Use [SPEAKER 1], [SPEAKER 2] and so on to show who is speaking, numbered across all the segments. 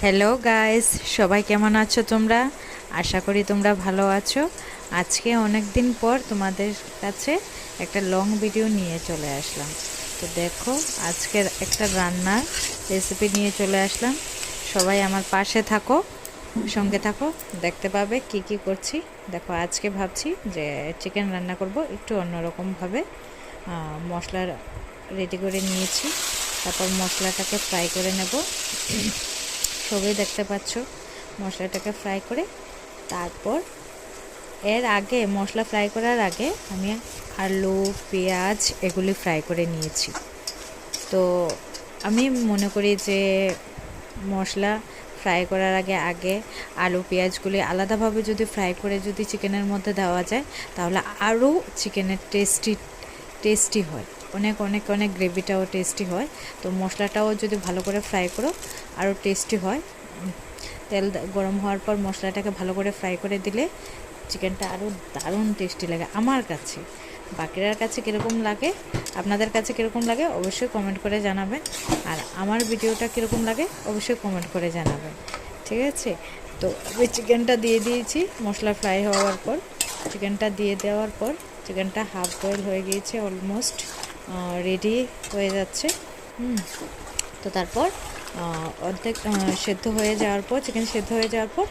[SPEAKER 1] Hello guys, সবাই কেমন আছো তোমরা? আশা করি তোমরা ভালো আছো। আজকে অনেক দিন পর তোমাদের কাছে একটা লং ভিডিও নিয়ে চলে আসলাম। তো দেখো, আজকের একটা রান্নার রেসিপি নিয়ে চলে আসলাম। সবাই আমার পাশে থাকো, সঙ্গে থাকো, দেখতে পাবে কি কি করছি। দেখো, আজকে ভাবছি যে চিকেন রান্না করব একটু অন্যরকমভাবে। মশলা রেডি করে নিয়েছি, তারপর মশলাটাকে ফ্রাই করে নেব। সবই দেখতে পাচ্ছ, মশলাটাকে ফ্রাই করে তারপর এর আগে মশলা ফ্রাই করার আগে আমি আলু পেঁয়াজ এগুলি ফ্রাই করে নিয়েছি। তো আমি মনে করি যে মশলা ফ্রাই করার আগে আগে আলু পেঁয়াজগুলি আলাদাভাবে যদি ফ্রাই করে যদি চিকেনের মধ্যে দেওয়া যায়, তাহলে আরও চিকেনের টেস্টি হয়, অনেক অনেক অনেক গ্রেভিটাও টেস্টি হয়। তো মশলাটাও যদি ভালো করে ফ্রাই করো আরও টেস্টি হয়। তেল গরম হওয়ার পর মশলাটাকে ভালো করে ফ্রাই করে দিলে চিকেনটা আরও দারুণ টেস্টি লাগে আমার কাছে। বাকিরার কাছে কীরকম লাগে, আপনাদের কাছে কীরকম লাগে অবশ্যই কমেন্ট করে জানাবেন। আর আমার ভিডিওটা কীরকম লাগে অবশ্যই কমেন্ট করে জানাবেন, ঠিক আছে? তো আমি চিকেনটা দিয়ে দিয়েছি মশলা ফ্রাই হওয়ার পর। চিকেনটা দিয়ে দেওয়ার পর চিকেনটা হাফ বয়েল হয়ে গিয়েছে, অলমোস্ট রেডি হয়ে যাচ্ছে। তো তারপর অর্ধেক সেদ্ধ হয়ে যাওয়ার পর, চিকেন সেদ্ধ হয়ে যাওয়ার পর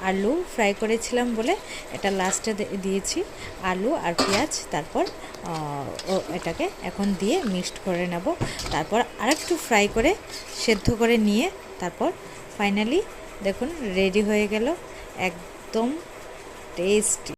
[SPEAKER 1] আলু ফ্রাই করেছিলাম বলে এটা লাস্টে দিয়েছি, আলু আর পেঁয়াজ। তারপর এটাকে এখন দিয়ে মিক্সড করে নেব। তারপর আরেকটু ফ্রাই করে সেদ্ধ করে নিয়ে তারপর ফাইনালি দেখুন রেডি হয়ে গেল, একদম টেস্টি।